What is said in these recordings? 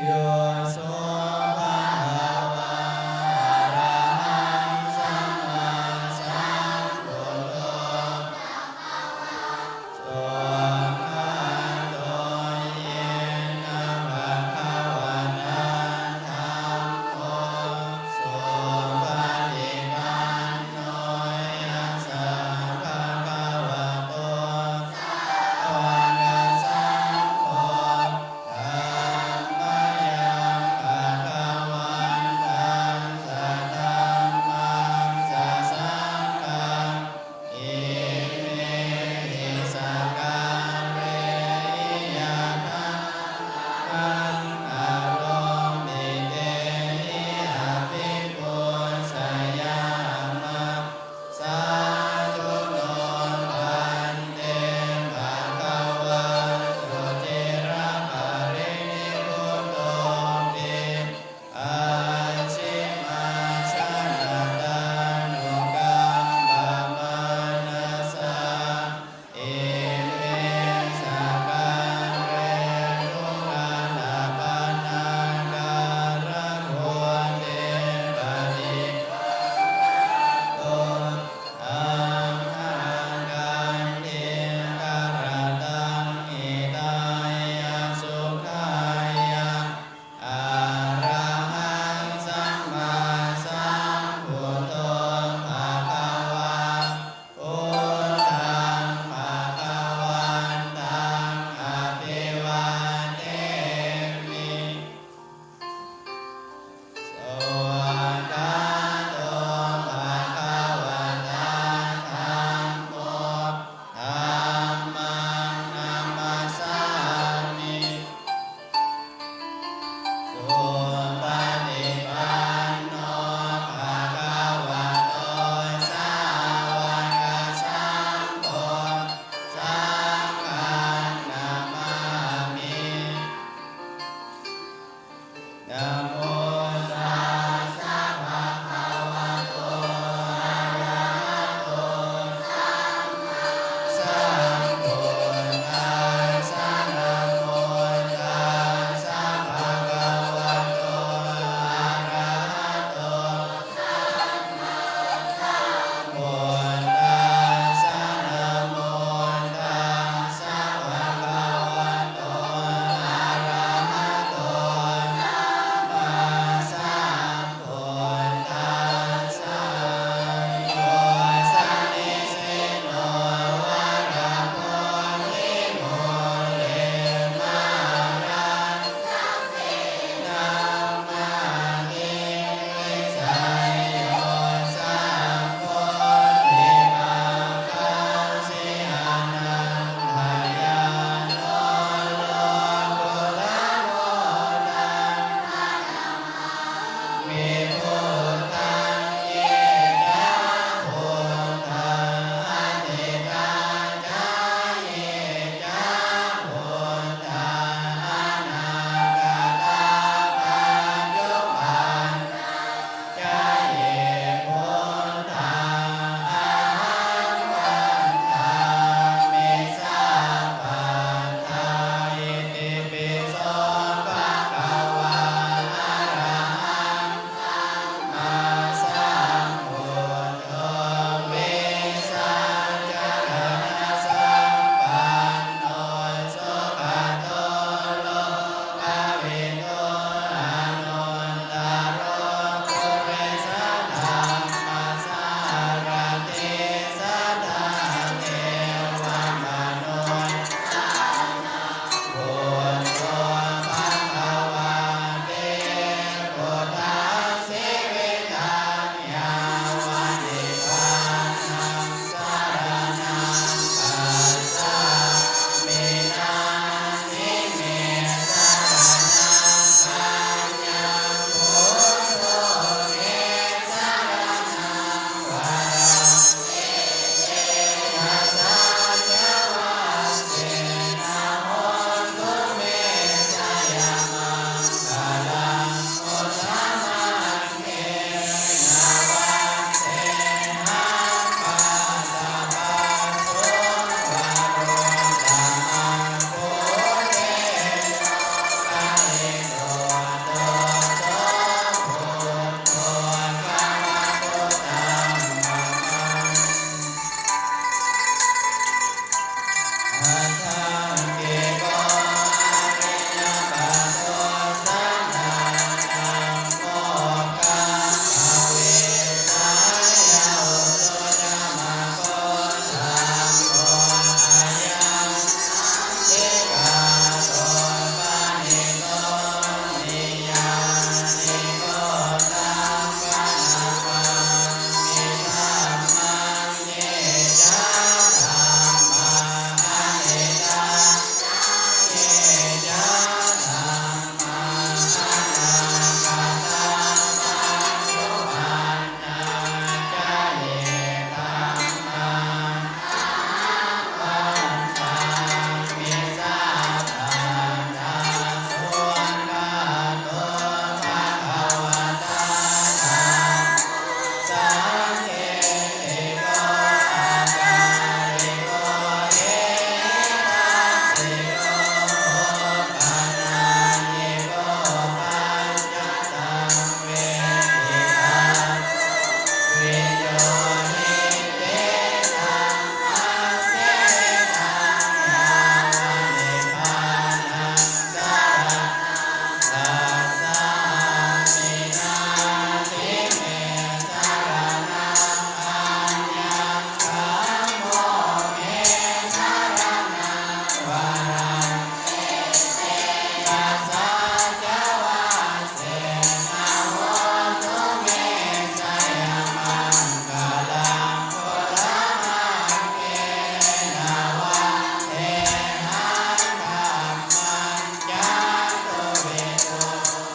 โยโสภะคะวะอะระหังสัมมาสัมพุทโธสวากขาโตเยนะภะคะวะตาธัมโมสุปฏิปันโนยัสสะภะคะวะโตสาวกสังโฆธัมมยังคั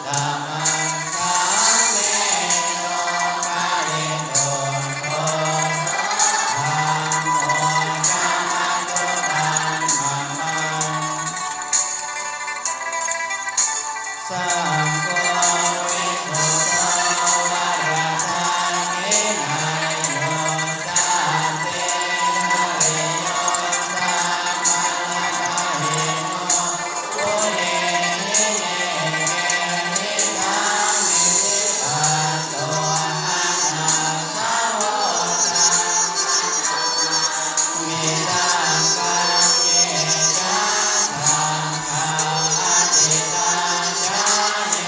ธัมมังคัมเมโนปะริโตโตธัมโมจัมมังตุตังธัมมังสังโฆวิสุทโธวรทังกินัยโยสันตินริโยสัมมาลาหิโนปุเรนิเนเกนิธามิทิปัสโตอะนาสาวตังมิตังกังเยจันทังคาอติตังจานิ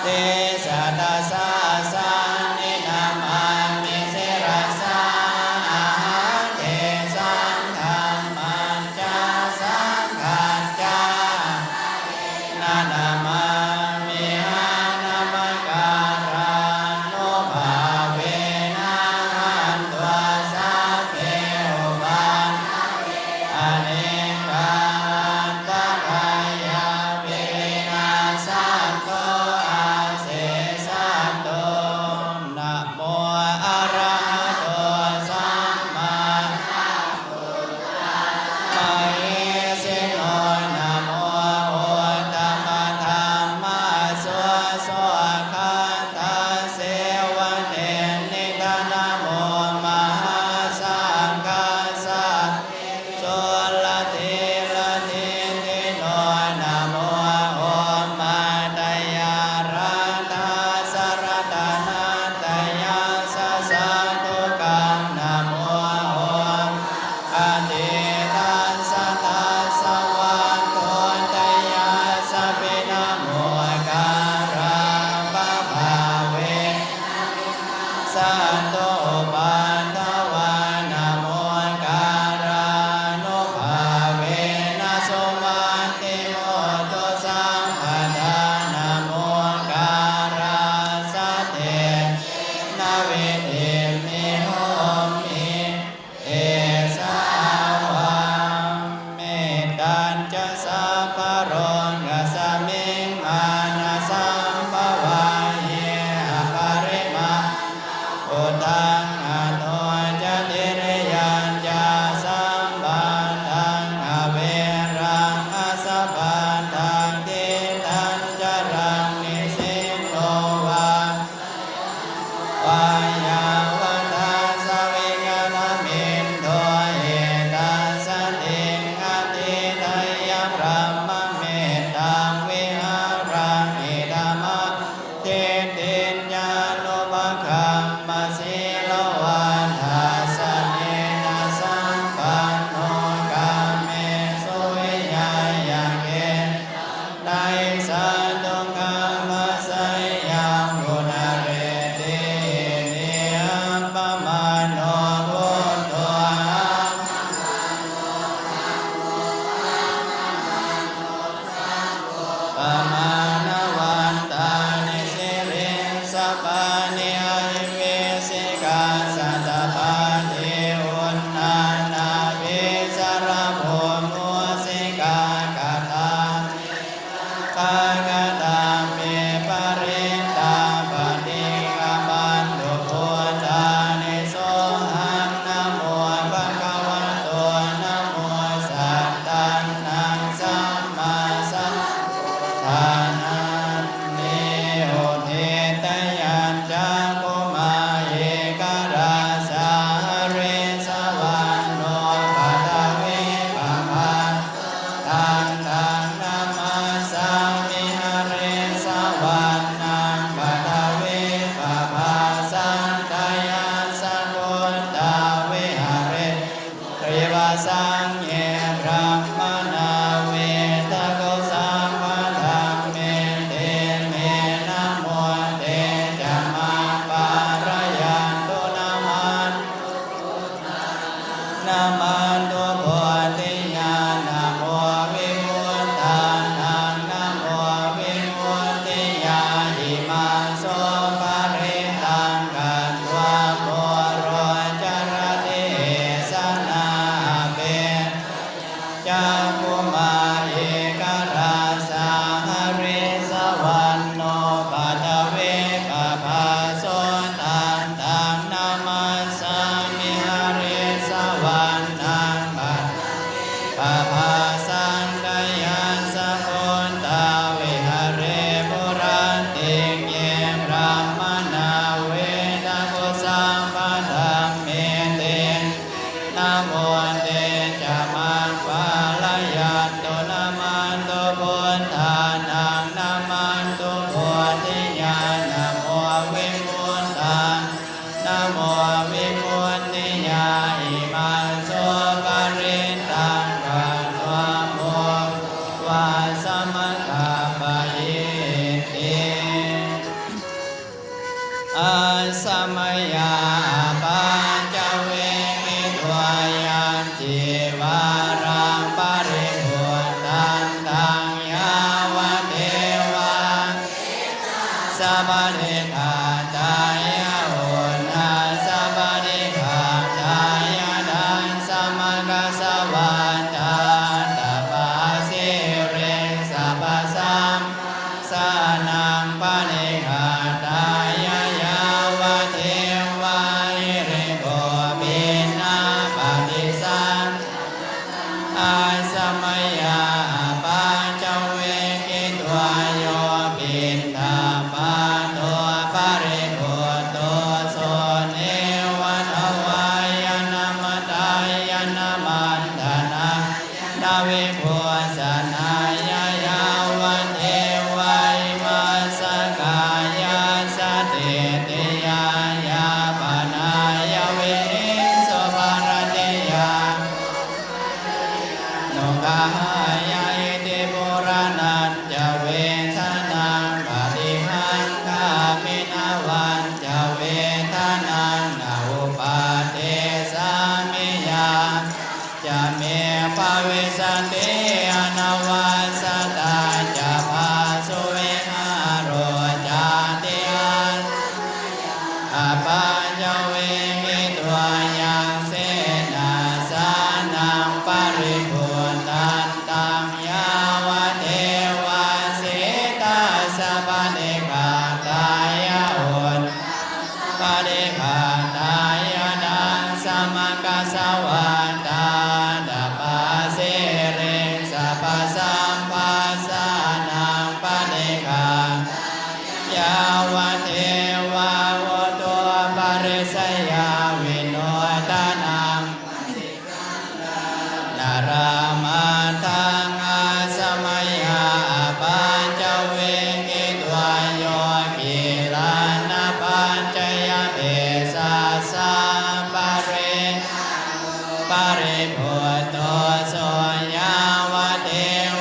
เตสัตสาสานินามามิเสรสาอาหาเทสังธรรมัญจาสังขัญจานานามามิหานามการานุภาเวนะหันตวาสัพเพอุปันอเนกังตถายาเวนัสสันโตอาเสสันโต สมัยยาปัญจเวกิตวายันจิวารังปริพุทธันตังยาวเทวาสัพพะเทกาตายะโหนาสัพพะเทกาตายะดันสัมมากัสสะวันตันตปะสิเรสัพพะสัมสานังปะเนกาตายะยาวเทวาหิริโกปินาปฏิสันอาสมัยยาปัญจเวกิตวาโยปินทาปาโตปริพุทโตโสเนวันอวายนามัตายนามันธนานาวิภูสนายายาวันเทวายมาสกายาสติติยายาปนายวินิสโสภารติยานุภายาอิติปุรานันจะเวทนังปฏิหังคามินาวันจะเวทนังนาอุปาเทสามิยาจะเมภาวิสันติอนวัสตาจะภาสุเวหาโรจาติอันอปัญจเวกิตวายังเสนาสานังปริพุทธันตังยาวเทวาสิตาสัพพะเทกาตายะโหนปะเทกาตายะดังสัมมากัสสะวันตันตปะสิเรสัพพะสัมปัสสานังปะเทกายาวเทวาโวตัวปริสยาวิโนทานังนารามาทังอาสมัยยาปัญจเวกิตวาโยกิลานาปัญจยเอสาสาปะเรปริพุทโตโสยาวเท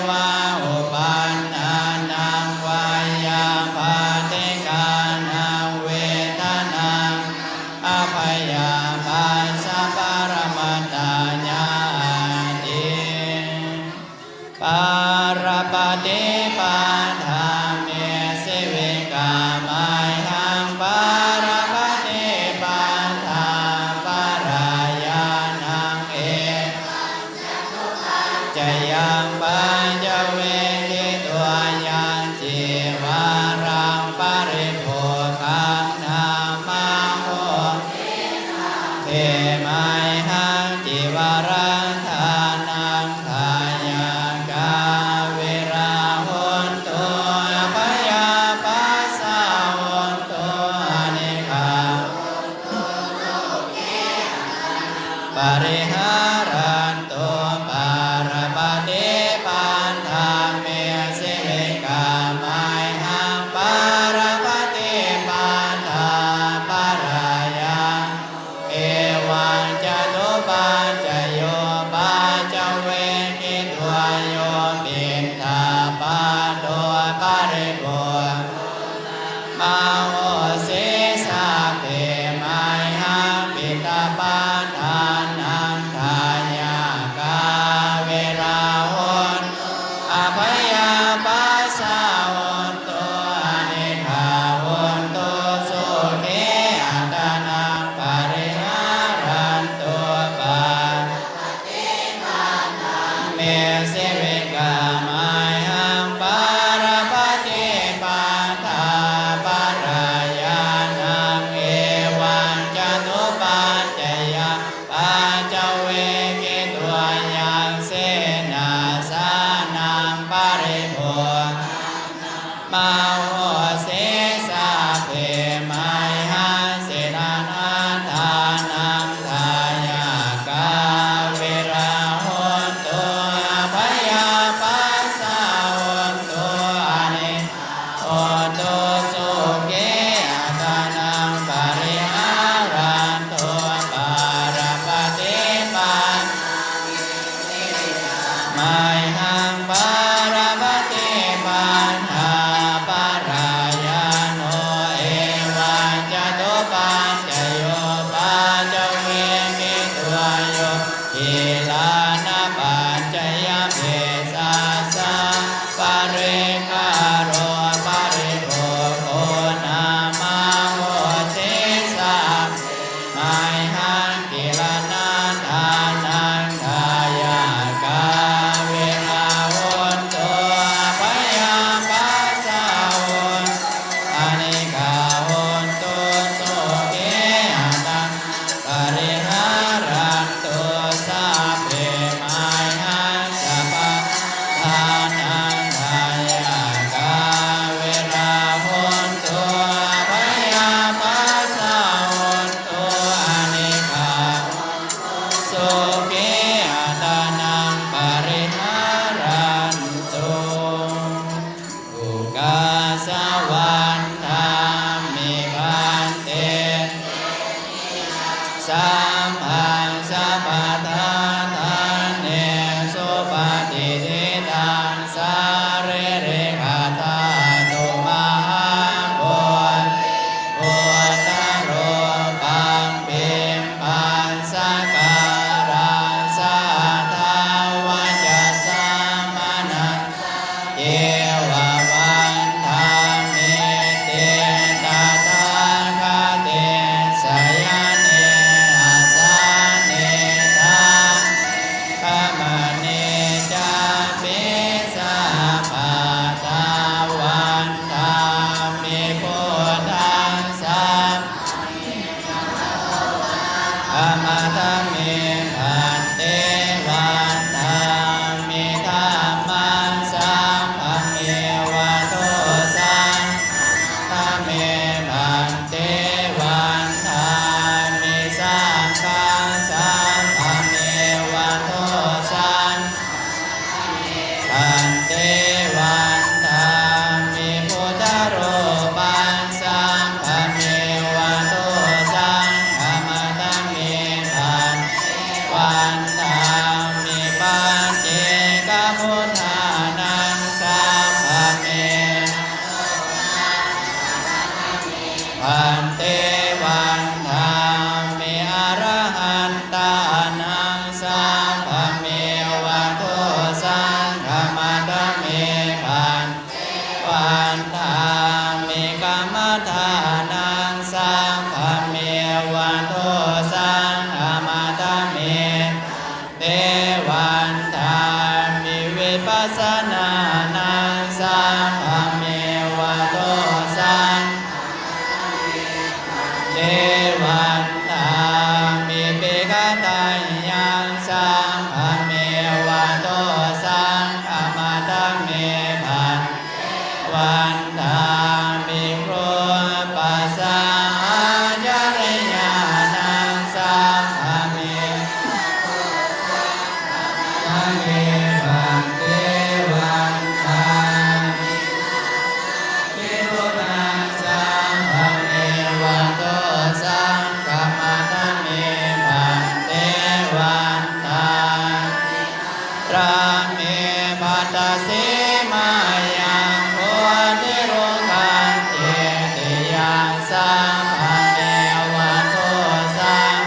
วาอุปันนานังวายาปาเทกานังเวทนังอภัยยาปัสสะปรมัตถาญาติปารปฏิปันธาเมสิวิกามายหังปารปฏิปันธาปารายานังเอจะยังปัญจเวกิตวายังจิวารังปริภูคังนามาโหเทมัยหังจิวารังทานังทายากาเวราหุนตุอภยาปัสสะหุนตุอเนกาปริหารันตุปารปฏิปันธาเมสิวิกามายหังปารปฏิปันธาปารายาเอวังจตุปัญจโยปัญจเวกิตวาโยปินทาปาโตปริปุมาโหสิสาเปมายหังปิตาปันธานังทายากาเวราหุนอภัยยาปัสสะหุนตุอเนกาหุนตุสุเขอัตนังปริหารันตุปาเมสิวิกามายหังปารปฏิปันธาปารายานังเอวังจตุปัญจยาปัญจเวกิตวายังเสนาสานังปริพุทมาโหสิสาเปมายหังเสนานันทานังทายากาเวราหุนตุอภัยยาปัสสะหุนตุอเนหุนตุสุเขอัตนังปริหารันตุปารปฏิปันมายหังปารปฏิปันธาปารายาโนเอวังจตุปั พันเตวันธามิอรหันตานังสัมภเมวะโทสังฆมัตเมพันวันธามิกรรมฐานังสัมภเมวะโทสังฆมัตเมเตวันธามิวิปัสสนานังสัมภเมวะโทสังเทวันธามิปิกตัญญังสัมภเมวะโตสังฆมัตเมพันวันธามิโคปัสสะจริยานังสัมภเมพันเตวันธามิทุนังสัมภเมวะโตสังฆมัตเมพันเตวันธาพระเมปัตตสิมายังโพธิโรกังเจติยังสัมภเมวะโตสัง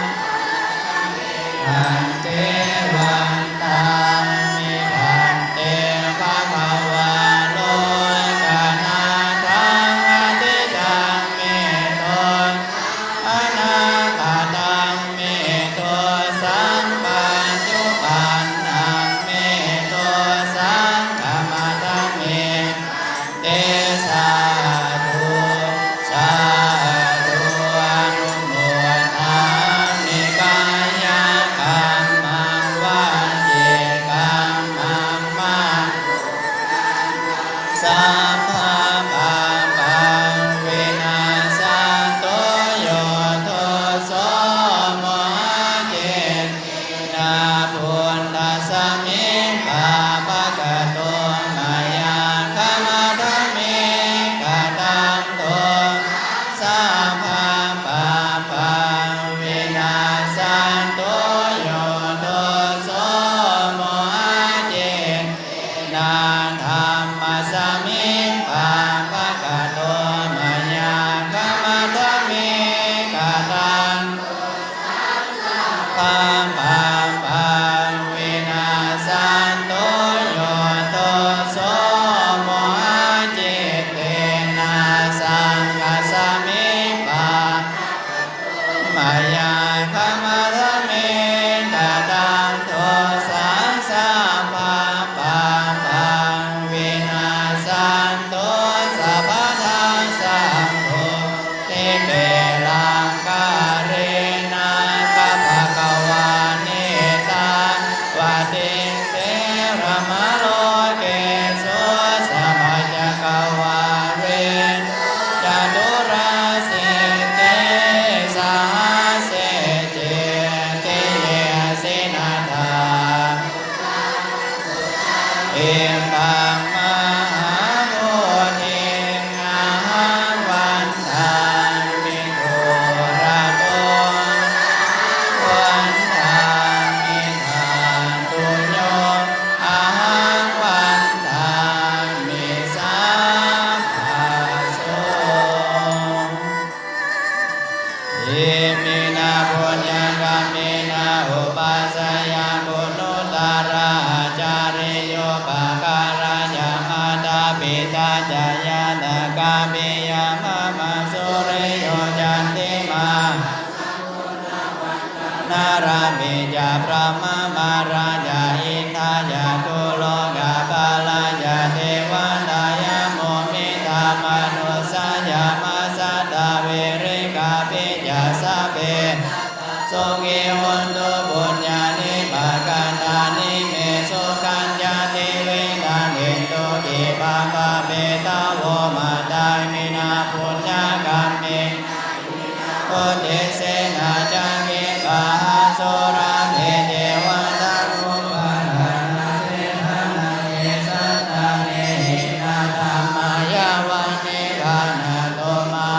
พันเตวันธามิพันเตภะคะวะโลกนาทังอติตังเมโตอนาคตังเมโตสัมปัญจุปันนังเมโตสังฆมัตเมเตสาธุสาธุอนุโมทามิกายกรรมังวาจีกรรมังมังสัพพะปังปังวินาศโตโยโทโสโมหะเจนะพุทธัสสะมิงปะปะกะโตมายาคมะทะเมกะตังโตสัพพะปังปังวินาศโตโยโทโสโมหะเจนะธัมมัสสะมิงปะปะกะโตมายาคมะทะเมกะตังปังปังปังวินาศโตโยโทโสโมหะเจเตนะสังคัสสะมิปะมายาคมะทะเมกะตังโทสังสัพพะปังปังวินาศโตสัพพะทังสังโฆเตเปลังกาเรนะกัปภะคะวาเนตังวะติเสรมโลเกโสสมัจจกวาเรจตุราสิเตสาเสเจเตเยสินาทาเอปังมหาโมทิอาหังวันทามิโกระโตวันทามิทานตุโยอาหังวันทามิสัพพะโสอิมินาปุญญกามินาอุปัสสยาปุณุตาราจาริโยปะการะยามาตาปิตาจายาตกามิยามะมะสุริโยจันติมานารามิจาพระมะมาราจาอินทายาตุโลกาปาลายาเทวตายาโมมิตามนุสยามาสัตตาเวริกาปิจาสะเปสุขิหุนตุปุญญานิปะกันตานิเมสุขัญญาติวิญญาณิตุกิปะปะเปตาโวมาตามินาปุญญกรรมิพุทธิเสนาจังกิปะหาสุราเมเทวตารุปะนานาเสนานาเยสัตตาเนหินาธัมมายาวันเนกานาโตมา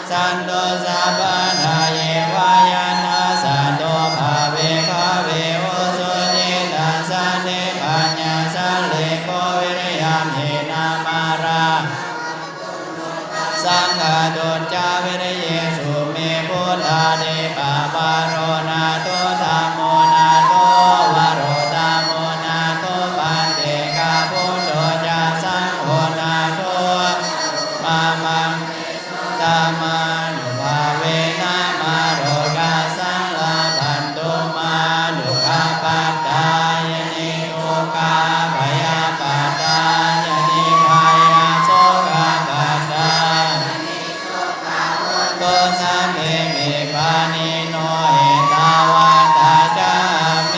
สันโตสัพพะนาเยวายานาสันโตภาเวภาเวโอสุจิตัสสะเนปัญญาสัลเลโกวิริยามเหนามาราสังฆ ตุจาวิริเยสุเมพุทธาเดปะปะโรนาโตธัมโมนาโตวโรธัมโมนาโตปันเตกะพุทโธจาสังโฆนาโตมามังตามานุภาเวนะมาโรกาสังลาภันตุมาดุขาปัตตายนิทุกขาภยาปัตตายนิภายาโสกาปัตตายโกสัมเพมิปานิโนเอตาวาตาจาเม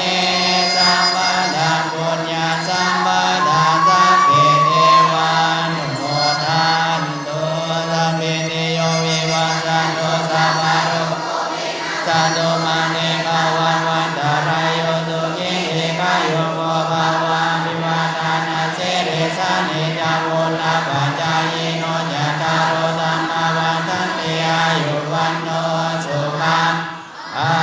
สัมปทานปุญญาสัมปทานสัพเพเทวานุโมทันตุสัพเพนิโยวิวัสสันตุสัพพะโรสันตุมาเนภาวันวันตรายโยสุขิเอกาโยโกภาวะวิวัฒนาเสริสานิจาวุฒาปัจจายโนจัตตารโอธัมมาวันตันติอายุวันโนสุขังอา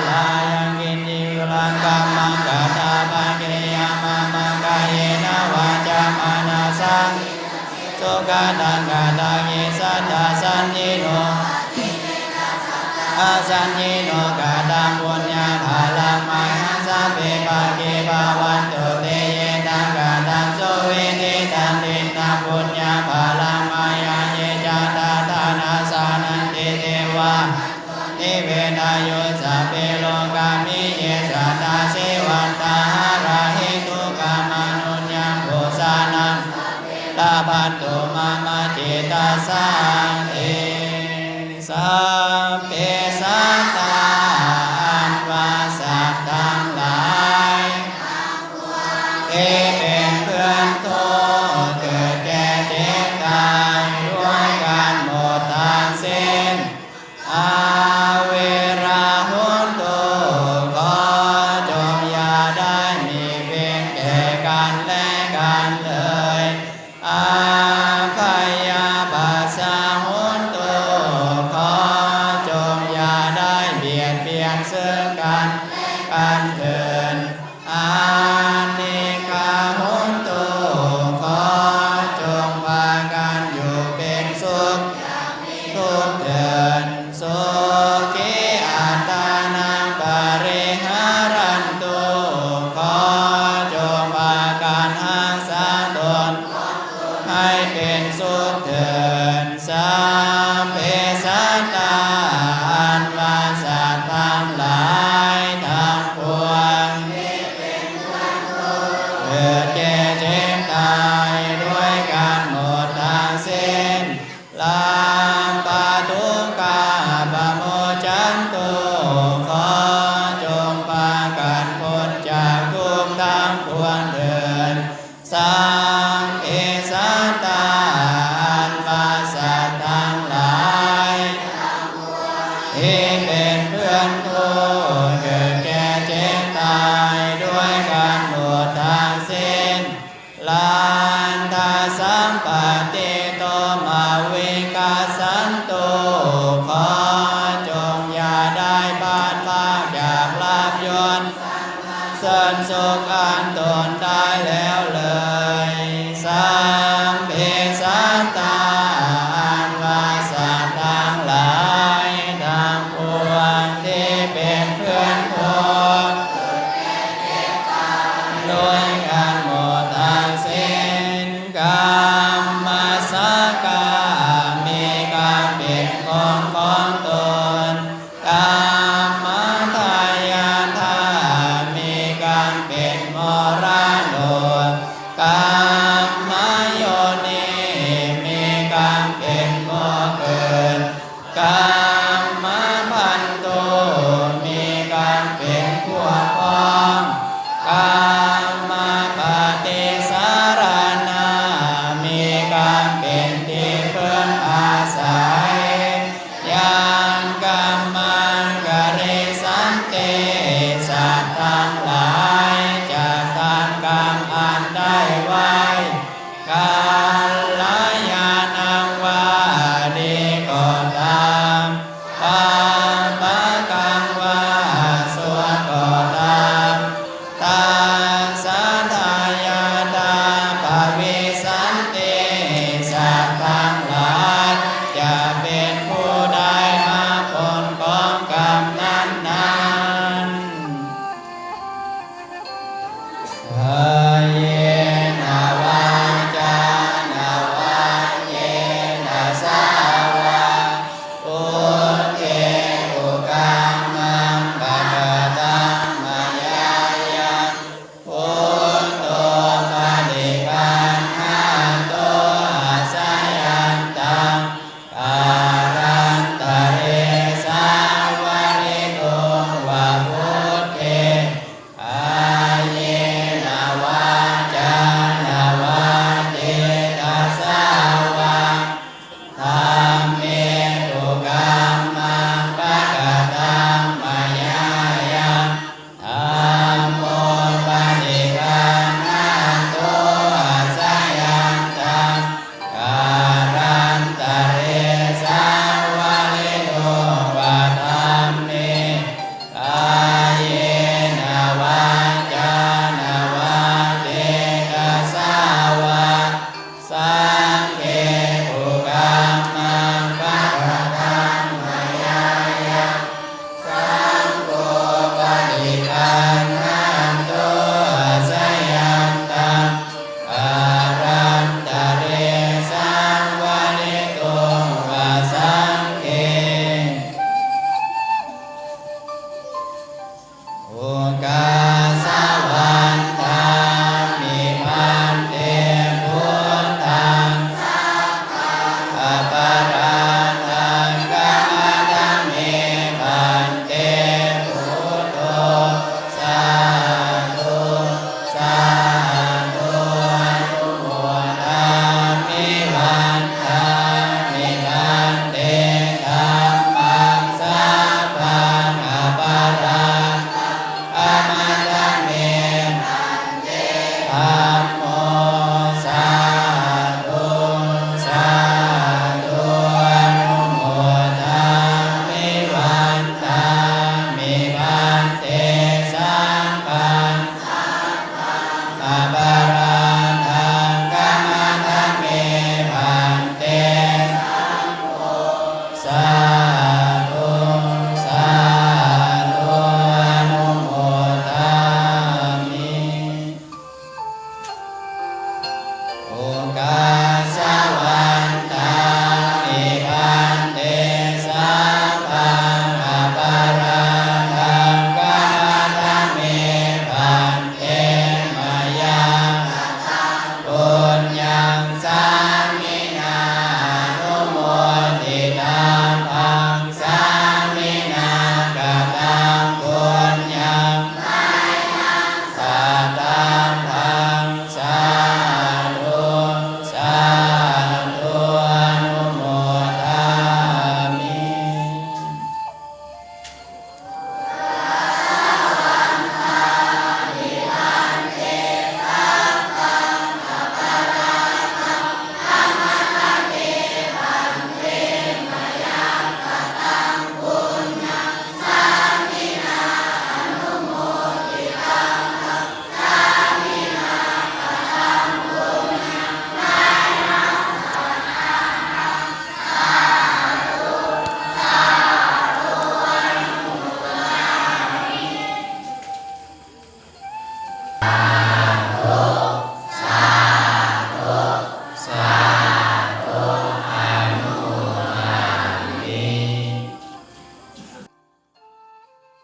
ลายังกินจิรังกัมมังกะตาปังกิริยามังมังกายนาวาจามานาสังสุขตังกะตังยิสัตตาสันนิโนอาสันนิโนกะตังปุญญาภาลังมหัสสะเปปะเกภาวันตุเตเยตังกะตังโสเวทิตันตินาปุญญาภาลังมายาเยจาตาตานาสานันติเทวานิเวทายุสัพเพโลกามิเยสัตตาเสวันตาหาราหิตุกามนุญญังโภสานังตาพันตุมามาจิตาสังเอสัพเพสัตตาอันว่าสัตว์ทั้งหลายที่เป็นเพื่อนทุกข์เกิดแก่เจ็บตายด้วยกันหมดทั้งสิ้นอาเวราหุนตุขอจงอย่าได้มีเวรแก่กันและกันเลยอาพยาบาสาหุนตุขอจงอย่าได้เบียดเบียนซึ่งกันและกันเถิดอานิกาหุนตุขอจงพากันอยู่เป็นสุขทุกเถิดสุขีอัตตานังปริหารันตุขอจงพากันรักษาตนให้เป็นสุขเถิดสัพเพสัตตาอันว่าสัตว์ทั้งหลายทั้งปวงเกิดแก่เจ็บตายด้วยกันหมดทั้งสิ้นลามปะทุกขาปะโมจันตุขอจงพากันพ้นจากทุกข์ทั้งปวงเถิดสัพเพสัตตาอันว่าสัตว์ทั้งหลายที่เป็นเพื่อนทุกข์เกิดแก่เจ็บตายด้วยกันหมดทั้งสิ้นลันทาสัมปติโตมาวิกาสันตุขอจงอย่าได้พลาดพลาดจากลาภยศเสริญสุขอันตนได้แล้วเลยสัมเพสัตตาอันว่าสัตว์ทั้งหลายทั้งปวงที่เป็นเพื่อนทุกข์ด้วยกันหมดทั้งสิ้นกรรมสกามีกรรมเป็นของตนกรรมทายาทามีกรรมเป็นมรดกกรรมโยนิมีกรรมเป็นบ่อเกิดกรร